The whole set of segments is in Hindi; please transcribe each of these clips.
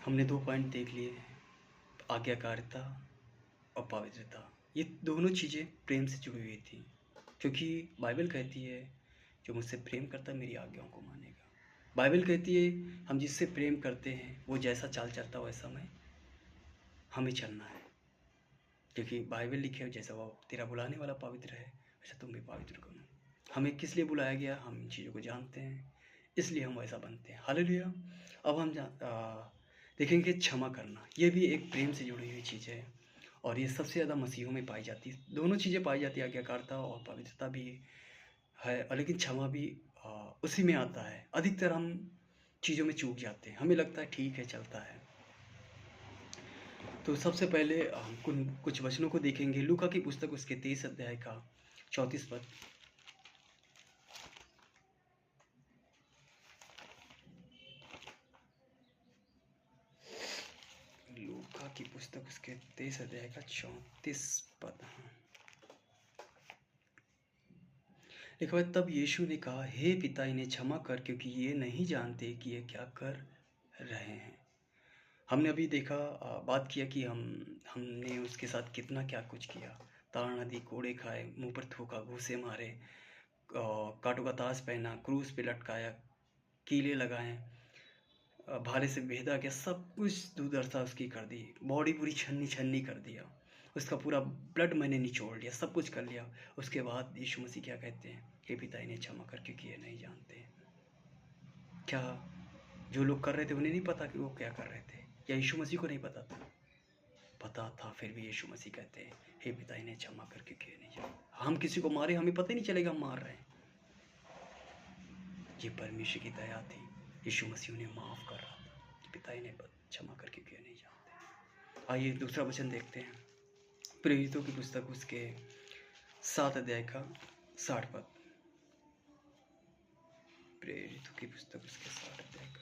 हमने 2 पॉइंट देख लिए, आज्ञाकारिता और पवित्रता। ये दोनों चीज़ें प्रेम से जुड़ी हुई थी, क्योंकि बाइबल कहती है जो मुझसे प्रेम करता है मेरी आज्ञाओं को मानेगा। बाइबल कहती है हम जिससे प्रेम करते हैं वो जैसा चाल चलता है वैसा हमें चलना है, क्योंकि बाइबल लिखे है जैसा वो तेरा बुलाने वाला पवित्र है वैसा तुम भी पवित्र करो। हमें किस लिए बुलाया गया हम इन चीज़ों को जानते हैं, इसलिए हम वैसा बनते हैं। हालेलुया। अब हम देखेंगे क्षमा करना, ये भी एक प्रेम से जुड़ी हुई चीज़ है और ये सबसे ज़्यादा मसीहों में पाई जाती है। दोनों चीज़ें पाई जाती है, आज्ञाकारिता और पवित्रता भी है, और लेकिन क्षमा भी उसी में आता है। अधिकतर हम चीज़ों में चूक जाते हैं, हमें लगता है ठीक है चलता है। तो सबसे पहले हम कुछ वचनों को देखेंगे। लूका की पुस्तक उसके 23 अध्याय का 34 पद। लूका की पुस्तक उसके 23 अध्याय का 34 पद। लिखा है, तब यीशु ने कहा, हे पिता इन्हें क्षमा कर, क्योंकि ये नहीं जानते कि ये क्या कर रहे हैं। हमने अभी देखा, बात किया कि हमने उसके साथ कितना क्या कुछ किया। ताड़ नदी, कोड़े खाए, मुंह पर थूका, घूसे मारे, कांटों का ताज पहना, क्रूस पे लटकाया, कीले लगाए, भाले से भेदा गया, सब कुछ दुर्दशा उसकी कर दी, बॉडी पूरी छन्नी छन्नी कर दिया, उसका पूरा ब्लड मैंने निचोड़ लिया, सब कुछ कर लिया। उसके बाद यीशु मसीह क्या कहते हैं, हे पिता इन्हें क्षमा कर, क्योंकि ये नहीं जानते। क्या जो लोग कर रहे थे उन्हें नहीं पता कि वो क्या कर रहे थे, या यीशु मसीह को नहीं पता था? पता था, फिर भी यीशु मसीह कहते हैं, हे पिता इन्हें क्षमा कर, क्योंकि ये नहीं जानते। हम किसी को मारे, हमें पता ही नहीं चलेगा हम मार रहे हैं। ये परमेश्वर की दया थी, यीशु मसीह उन्हें माफ़ कर रहा था कि पिता इन्हें क्षमा कर, क्योंकि ये नहीं जानते। आइए दूसरा वचन देखते हैं, प्रेरितों की पुस्तक उसके 7 अध्याय का 60 पद। प्रेरितों की पुस्तक उसके 7 अध्याय का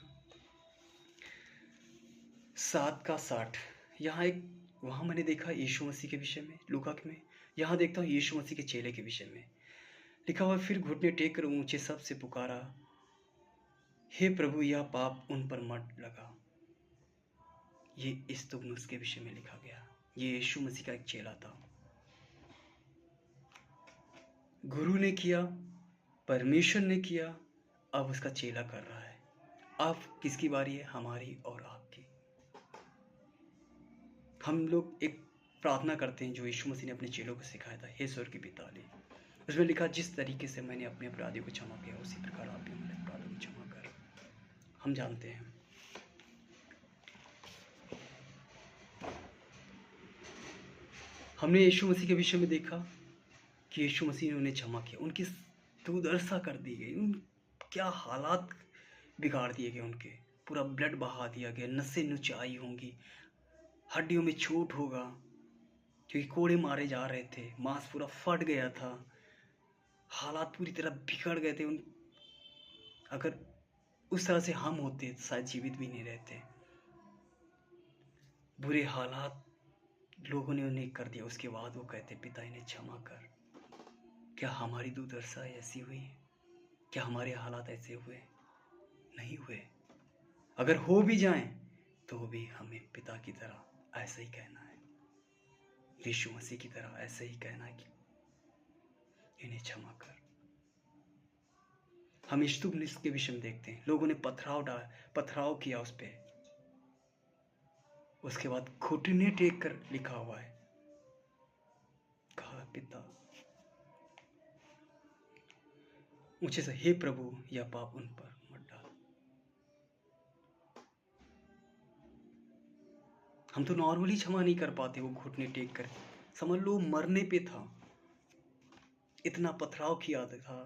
7 का 60। यहाँ एक, वहाँ मैंने देखा यीशु मसीह के विषय में लूका में, यहाँ देखता हूँ यीशु मसीह के चेले के विषय में लिखा हुआ। फिर घुटने टेक कर ऊंचे शब्द से पुकारा, हे प्रभु यह पाप उन पर मत लगा। ये इस्तुबनुस के विषय में लिखा गया। ये यीशु मसीह का एक चेला था, गुरु ने किया, परमेश्वर ने किया, अब उसका चेला कर रहा है। अब किसकी बारी है, हमारी और आपकी। हम लोग एक प्रार्थना करते हैं जो यीशु मसीह ने अपने चेलों को सिखाया था, हे स्वर्ग के पिता। उसमें लिखा, जिस तरीके से मैंने अपने अपराधियों को क्षमा किया उसी प्रकार आप भी हमारे अपराधों को क्षमा कर। हम जानते हैं हमने यीशु मसीह के विषय में देखा कि यीशु मसीह ने उन्हें क्षमा किया, उनकी दुर्दशा कर दी गई, उन क्या हालात बिगाड़ दिए गए, उनके पूरा ब्लड बहा दिया गया, नसें नुचाई होंगी, हड्डियों में चोट होगा, क्योंकि कोड़े मारे जा रहे थे, मांस पूरा फट गया था, हालात पूरी तरह बिगड़ गए थे। उन अगर उस तरह से हम होते तो शायद जीवित भी नहीं रहते। बुरे हालात लोगों ने उन्हें कर दिया। उसके बाद वो कहते, पिता इन्हें क्षमा कर। क्या हमारी दुर्दशा ऐसी हुई? क्या हमारे हालात ऐसे हुए? नहीं हुए। अगर हो भी जाएं तो भी हमें पिता की तरह ऐसा ही कहना है, यीशु मसीह की तरह ऐसे ही कहना है कि इन्हें क्षमा कर। हम इस्तुबनुस के विषय में देखते हैं, लोगों ने पथराव किया उस पर। उसके बाद घुटने टेक कर लिखा हुआ है, कहा, पिता ऊंचे से, हे प्रभु यह पाप उन पर मत डाल। हम तो नॉर्मली क्षमा नहीं कर पाते, वो घुटने टेक कर, समझ लो मरने पे था, इतना पथराव किया था,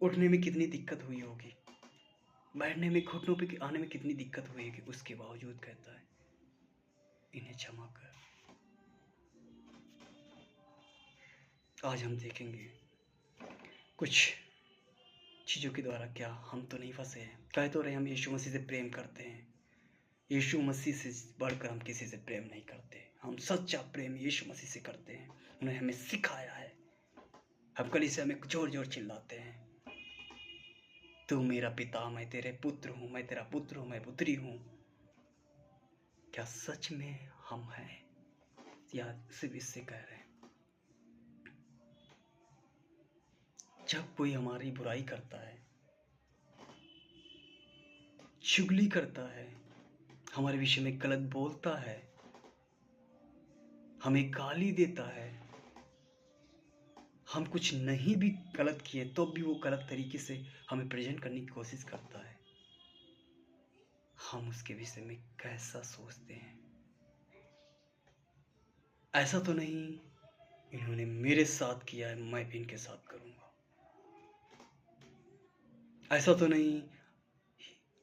उठने में कितनी दिक्कत हुई होगी, बैठने में, घुटनों पे आने में कितनी दिक्कत हुई होगी, उसके बावजूद कहता है इन्हें क्षमा कर। आज हम देखेंगे कुछ चीज़ों के द्वारा क्या हम तो नहीं फंसे हैं। कह तो रहे हम यीशु मसीह से प्रेम करते हैं, यीशु मसीह से बढ़कर हम किसी से प्रेम नहीं करते। हम सच्चा प्रेम यीशु मसीह से करते हैं, उन्होंने हमें सिखाया है। हम कलीसिया में जोर जोर चिल्लाते हैं, तू मेरा पिता, मैं तेरे पुत्र हूँ, मैं तेरा पुत्र हूँ, मैं पुत्री हूँ। क्या सच में हम हैं या सिर्फ इससे कह रहे हैं? जब कोई हमारी बुराई करता है, चुगली करता है, हमारे विषय में गलत बोलता है, हमें गाली देता है, हम कुछ नहीं भी गलत किए तो भी वो गलत तरीके से हमें प्रेजेंट करने की कोशिश करता है, हम उसके विषय में कैसा सोचते हैं? ऐसा तो नहीं इन्होंने मेरे साथ किया है, मैं भी इनके साथ करूंगा। ऐसा तो नहीं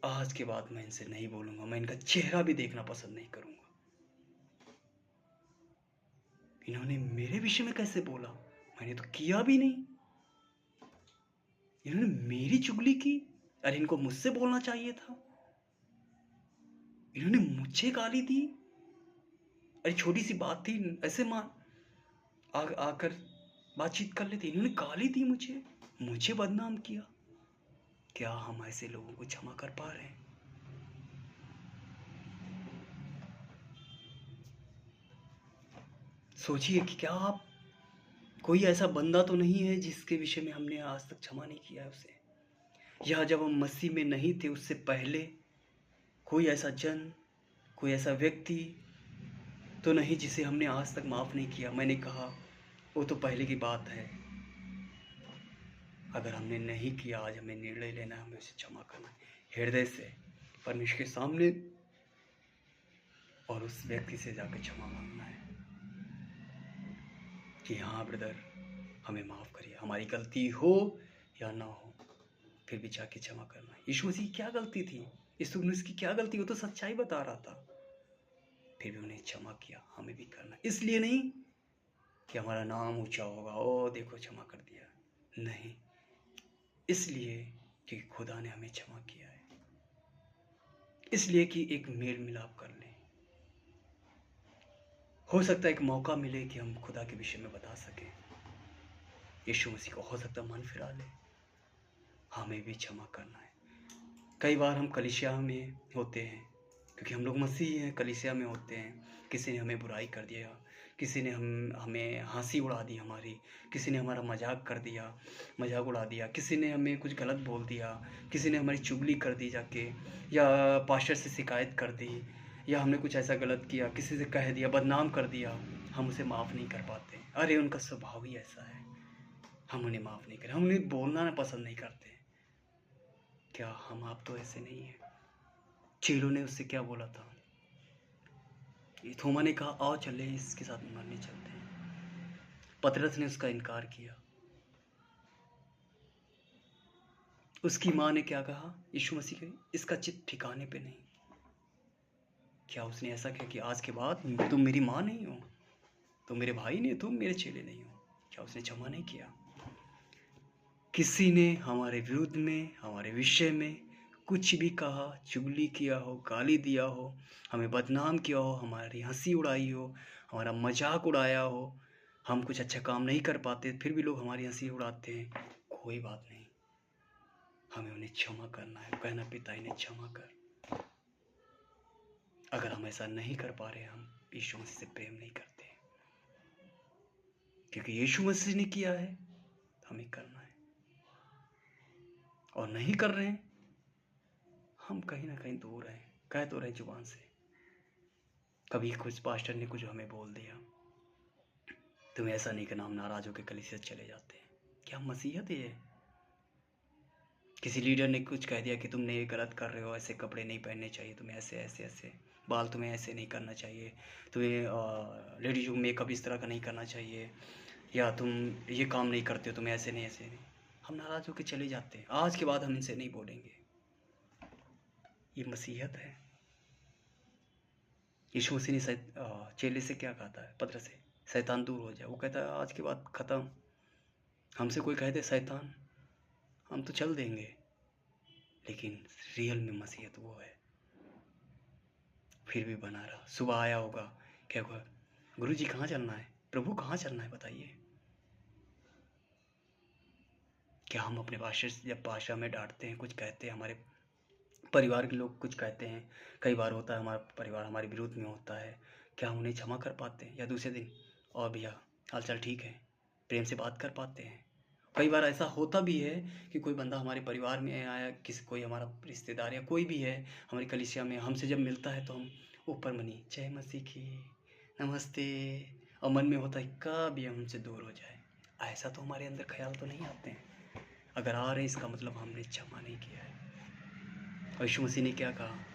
आज के बाद मैं इनसे नहीं बोलूंगा, मैं इनका चेहरा भी देखना पसंद नहीं करूंगा। इन्होंने मेरे विषय में कैसे बोला? मैंने तो किया भी नहीं। इन्होंने मेरी चुगली की। अरे इनको मुझसे बोलना चाहिए था। इन्होंने मुझे गाली दी। अरे छोटी सी बात थी, ऐसे मान आकर बातचीत कर लेते। इन्होंने गाली दी, मुझे बदनाम किया। क्या हम ऐसे लोगों को क्षमा कर पा रहे हैं? सोचिए कि क्या आप कोई ऐसा बंदा तो नहीं है जिसके विषय में हमने आज तक क्षमा नहीं किया है उसे, या जब हम मसीह में नहीं थे उससे पहले कोई ऐसा कोई ऐसा व्यक्ति तो नहीं जिसे हमने आज तक माफ नहीं किया। मैंने कहा वो तो पहले की बात है। अगर हमने नहीं किया, आज हमें निर्णय लेना है, हमें उसे क्षमा करना है हृदय से परमेश्वर के सामने, और उस व्यक्ति से जाकर क्षमा मांगना है कि हाँ ब्रदर, हमें माफ़ करिए, हमारी गलती हो या ना हो, फिर भी जाके क्षमा करना है। यीशु मसीह की क्या गलती थी? यीशु मसीह की क्या गलती? वो तो सच्चाई बता रहा था, फिर भी उन्हें क्षमा किया। हमें भी करना, इसलिए नहीं कि हमारा नाम ऊंचा होगा, ओ देखो क्षमा कर दिया, नहीं, इसलिए कि खुदा ने हमें क्षमा किया है, इसलिए कि एक मेल मिलाप कर लें। हो सकता है एक मौका मिले कि हम खुदा के विषय में बता सकें। यीशु मसीह को हो सकता मन फिरा ले। हमें भी क्षमा करना है। कई बार हम कलीसिया में होते हैं, क्योंकि हम लोग मसीही हैं, कलीसिया में होते हैं। किसी ने हमें बुराई कर दिया, किसी ने हमें हंसी उड़ा दी हमारी, किसी ने हमारा मजाक कर दिया, मजाक उड़ा दिया, किसी ने हमें कुछ गलत बोल दिया, किसी ने हमारी चुगली कर दी जाके, या पास्टर से शिकायत कर दी, या हमने कुछ ऐसा गलत किया, किसी से कह दिया, बदनाम कर दिया, हम उसे माफ़ नहीं कर पाते। अरे उनका स्वभाव ही ऐसा है, हम उन्हें माफ़ नहीं करें, हम उन्हें बोलना पसंद नहीं करते। क्या हम आप तो ऐसे नहीं हैं? चेलों ने उससे क्या बोला था? थोमा ने कहा आओ चले इसके साथ मरने चलते हैं। पतरस ने उसका इनकार किया। उसकी माँ ने क्या कहा? यीशु मसीह के इसका चित्त ठिकाने पे नहीं। क्या उसने ऐसा किया कि आज के बाद तुम मेरी माँ नहीं हो, तुम मेरे भाई नहीं, तुम मेरे चेले नहीं हो? क्या उसने क्षमा नहीं किया? किसी ने हमारे विरुद्ध में, हमारे विषय में कुछ भी कहा, चुगली किया हो, गाली दिया हो, हमें बदनाम किया हो, हमारी हंसी उड़ाई हो, हमारा मजाक उड़ाया हो, हम कुछ अच्छा काम नहीं कर पाते फिर भी लोग हमारी हंसी उड़ाते हैं, कोई बात नहीं, हमें उन्हें क्षमा करना है। कहना पिता इन्हें क्षमा कर। अगर हम ऐसा नहीं कर पा रहे, हम यीशु मसीह से प्रेम नहीं करते, क्योंकि यीशु मसीह ने किया है, हमें करना है। और नहीं कर रहे हैं, हम कहीं ना कहीं दूर हैं, कह तो रहे जुबान से। कभी कुछ पास्टर ने कुछ हमें बोल दिया, तुम्हें ऐसा नहीं करना, हम नाराज होकर कलीसिया से चले जाते हैं। क्या मसीहत है? किसी लीडर ने कुछ कह दिया कि तुमने ये गलत कर रहे हो, ऐसे कपड़े नहीं पहनने चाहिए, तुम्हें ऐसे ऐसे ऐसे, बाल तुम्हें ऐसे नहीं करना चाहिए, तुम्हें लेडीज को मेकअप इस तरह का नहीं करना चाहिए, या तुम ये काम नहीं करते हो, तुम्हें ऐसे नहीं ऐसे नहीं, हम नाराज होकर चले जाते हैं। आज के बाद हम इनसे नहीं बोलेंगे। ये मसीहत है? यीशु मसीह ने चेले से क्या कहा था? पत्र से शैतान दूर हो जाए। वो कहता है आज के बाद ख़त्म। हमसे कोई कह दे शैतान, हम तो चल देंगे, लेकिन रियल में मसीहत वो है, फिर भी बना रहा। सुबह आया होगा, क्या होगा? गुरु जी कहाँ चलना है? प्रभु कहाँ चलना है बताइए? क्या हम अपने भाषा से जब भाषा में डांटते हैं, कुछ कहते हैं, हमारे परिवार के लोग कुछ कहते हैं, कई बार होता है हमारा परिवार हमारे विरोध में होता है, क्या हम उन्हें क्षमा कर पाते हैं? या दूसरे दिन और भैया हाल-चाल ठीक है? प्रेम से बात कर पाते हैं? कई बार ऐसा होता भी है कि कोई बंदा हमारे परिवार में आया, किसी कोई हमारा रिश्तेदार या कोई भी है हमारी कलीसिया में हमसे जब मिलता है तो हम ऊपर मनी जय मसीह की, नमस्ते, और मन में होता है कब ये हमसे दूर हो जाए। ऐसा तो हमारे अंदर ख़्याल तो नहीं आते हैं। अगर आ रहे हैं इसका मतलब हमने क्षमा नहीं किया है। और यीशु मसीह ने क्या कहा?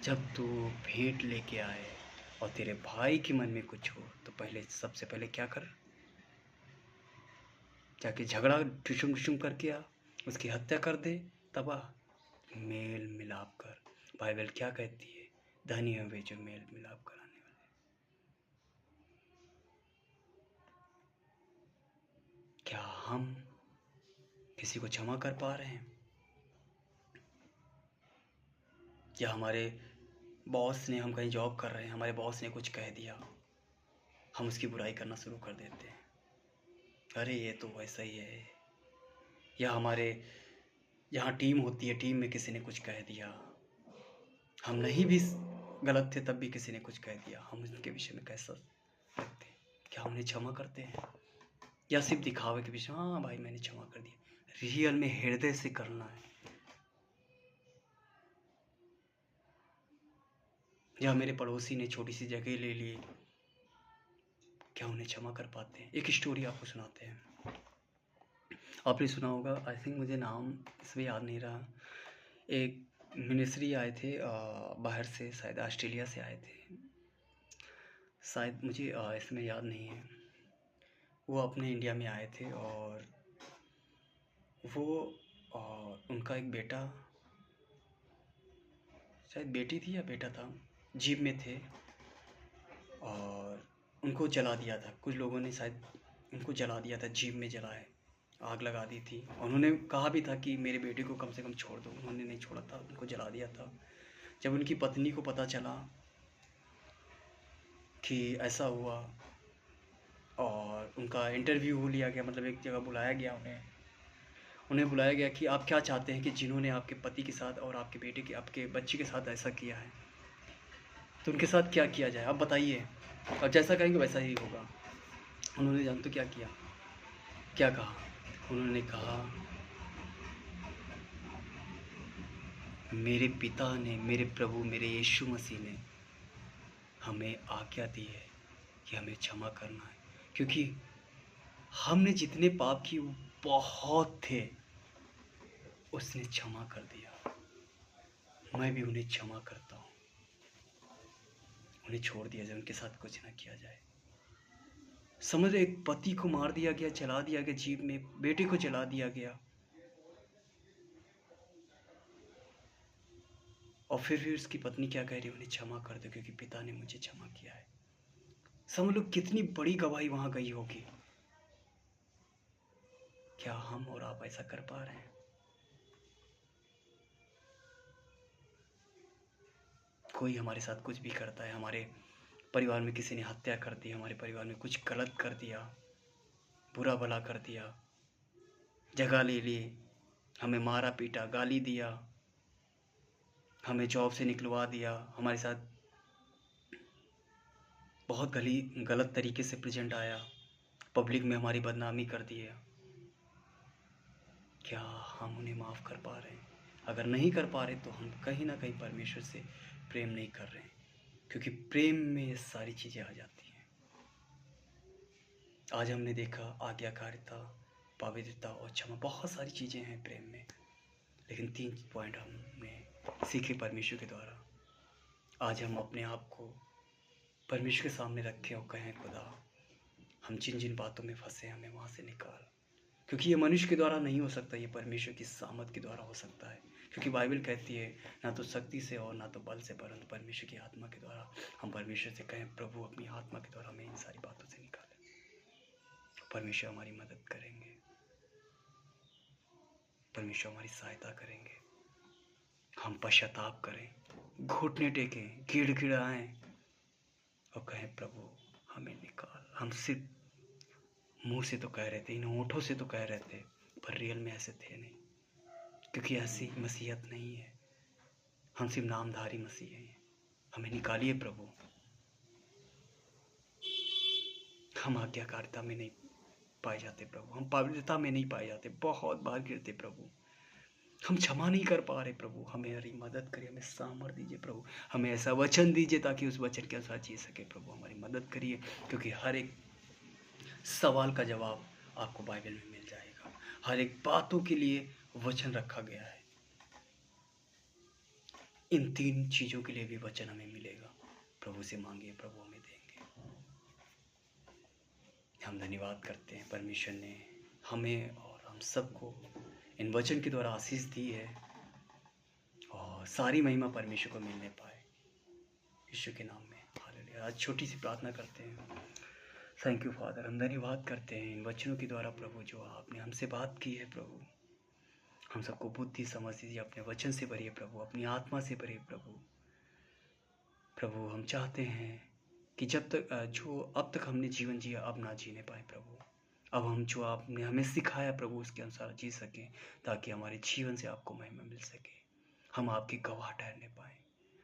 जब तू भेंट लेके आए और तेरे भाई के मन में कुछ हो तो पहले सबसे पहले क्या कर? जाके झगड़ा ठुशुम-ठुशुम करके आ, उसकी हत्या कर दे, तबाह। मेल मिलाप कर। बाइबल क्या कहती है? धनी हैं वे जो मेल मिलाप कराने वाले। क्या हम किसी को क्षमा कर पा रहे हैं? या हमारे बॉस ने, हम कहीं जॉब कर रहे हैं, हमारे बॉस ने कुछ कह दिया, हम उसकी बुराई करना शुरू कर देते हैं, अरे ये तो वैसा ही है। या हमारे यहाँ टीम होती है, टीम में किसी ने कुछ कह दिया, हम नहीं भी गलत थे तब भी किसी ने कुछ कह दिया, हम उनके विषय में कैसा लगते हैं? क्या हम उन्हें क्षमा करते हैं? या सिर्फ दिखावे के पीछे हाँ भाई मैंने क्षमा कर दिया? रियल में हृदय से करना है। या मेरे पड़ोसी ने छोटी सी जगह ले ली, क्या उन्हें क्षमा कर पाते हैं? एक स्टोरी आपको सुनाते हैं, आपने सुना होगा, आई थिंक मुझे नाम इसमें याद नहीं रहा। एक मिनिस्ट्री आए थे बाहर से, शायद ऑस्ट्रेलिया से आए थे, शायद मुझे इसमें याद नहीं है। वो अपने इंडिया में आए थे और वो उनका एक बेटा, शायद बेटी थी या बेटा था, जीप में थे और उनको जला दिया था कुछ लोगों ने, शायद उनको जला दिया था, जीप में जलाए, आग लगा दी थी। उन्होंने कहा भी था कि मेरे बेटे को कम से कम छोड़ दो, उन्होंने नहीं छोड़ा था, उनको जला दिया था। जब उनकी पत्नी को पता चला कि ऐसा हुआ और उनका इंटरव्यू लिया गया, मतलब एक जगह बुलाया गया उन्हें बुलाया गया कि आप क्या चाहते हैं कि जिन्होंने आपके पति के साथ और आपके बेटे के, आपके बच्चे के साथ ऐसा किया है, तो उनके साथ क्या किया जाए, आप बताइए, और जैसा कहेंगे वैसा ही होगा। उन्होंने जान तो क्या किया, क्या कहा? उन्होंने कहा मेरे पिता ने, मेरे प्रभु, मेरे यीशु मसीह ने हमें आज्ञा दी है कि हमें क्षमा करना है, क्योंकि हमने जितने पाप किए वो बहुत थे, उसने क्षमा कर दिया। मैं भी उन्हें क्षमा करता हूँ, उन्हें छोड़ दिया जाए, उनके साथ कुछ ना किया जाए। समझ रहे, एक पति को मार दिया गया, जला दिया गया जीप में, बेटे को जला दिया गया, और फिर उसकी पत्नी क्या कह रही है? उन्हें क्षमा कर दो क्योंकि पिता ने मुझे क्षमा किया है। समझ लो कितनी बड़ी गवाही वहां गई होगी। क्या हम और आप ऐसा कर पा रहे हैं? कोई हमारे साथ कुछ भी करता है, हमारे परिवार में किसी ने हत्या कर दी, हमारे परिवार में कुछ गलत कर दिया, बुरा भला कर दिया, जगह ले ली, हमें मारा पीटा, गाली दिया, हमें जॉब से निकलवा दिया, हमारे साथ बहुत गलत तरीके से प्रेजेंट आया, पब्लिक में हमारी बदनामी कर दी है, क्या हम उन्हें माफ़ कर पा रहे हैं? अगर नहीं कर पा रहे तो हम कहीं ना कहीं परमेश्वर से प्रेम नहीं कर रहे हैं, क्योंकि प्रेम में ये सारी चीज़ें आ जाती हैं। आज हमने देखा आज्ञाकारिता, पवित्रता और क्षमा, बहुत सारी चीज़ें हैं प्रेम में, लेकिन 3 पॉइंट हमने सीखे परमेश्वर के द्वारा। आज हम अपने आप को परमेश्वर के सामने रखें और कहें खुदा, हम जिन जिन बातों में फंसे हमें वहाँ से निकाल, क्योंकि ये मनुष्य के द्वारा नहीं हो सकता, ये परमेश्वर की सामर्थ के द्वारा हो सकता है। क्योंकि बाइबल कहती है ना तो शक्ति से और ना तो बल से, परंतु परमेश्वर की आत्मा के द्वारा। हम परमेश्वर से कहें प्रभु अपनी आत्मा के द्वारा हमें इन सारी बातों से निकालें, परमेश्वर हमारी मदद करेंगे, परमेश्वर हमारी सहायता करेंगे। हम पश्चाताप करें, घुटने टेकें, गिड़गिड़ाएं और कहें प्रभु हमें निकाल। हम सिर्फ मुंह से तो कह रहे थे, इन होठों से तो कह रहे थे, पर रियल में ऐसे थे नहीं। क्योंकि ऐसी मसीहत नहीं है। हम सिर्फ नामधारी मसीह हैं। हमें निकालिए प्रभु। हम आज्ञाकारिता में नहीं पाए जाते प्रभु, हम पवित्रता में नहीं पाए जाते, बहुत बार गिरते प्रभु। हम क्षमा नहीं कर पा रहे प्रभु, हमारी मदद करिए, हमें सामर्थ दीजिए प्रभु। हमें ऐसा वचन दीजिए ताकि उस वचन के अनुसार जी सके प्रभु। हमारी मदद करिए, क्योंकि हर एक सवाल का जवाब आपको बाइबल में मिल जाएगा। हर एक बातों के लिए वचन रखा गया है। इन 3 चीज़ों के लिए भी वचन हमें मिलेगा। प्रभु से मांगिए, प्रभु हमें देंगे। हम धन्यवाद करते हैं, परमेश्वर ने हमें और हम सबको इन वचन के द्वारा आशीष दी है, और सारी महिमा परमेश्वर को मिलने पाए, यीशु के नाम में। हालेलुया। आज छोटी सी प्रार्थना करते हैं। थैंक यू फादर, हम धन्यवाद करते हैं इन वचनों के द्वारा प्रभु, जो आपने हमसे बात की है प्रभु। हम सबको बुद्धि समझ दीजिए, अपने वचन से भरिए प्रभु, अपनी आत्मा से भरिए प्रभु। प्रभु हम चाहते हैं कि जब तक जो अब तक हमने जीवन जिया, अब ना जीने पाए प्रभु। अब हम जो आपने हमें सिखाया प्रभु, उसके अनुसार जी सकें, ताकि हमारे जीवन से आपको महिमा मिल सके। हम आपके गवाह ठहरने पाए,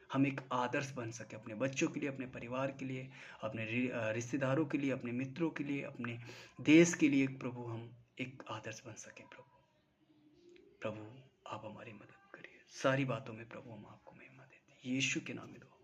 हम एक आदर्श बन सके अपने बच्चों के लिए, अपने परिवार के लिए, अपने रिश्तेदारों के लिए, अपने मित्रों के लिए, अपने देश के लिए प्रभु। हम एक आदर्श बन सके प्रभु। प्रभु आप हमारी मदद करिए सारी बातों में प्रभु। हम आपको महिमा देते हैं, यीशु के नाम में दुआ।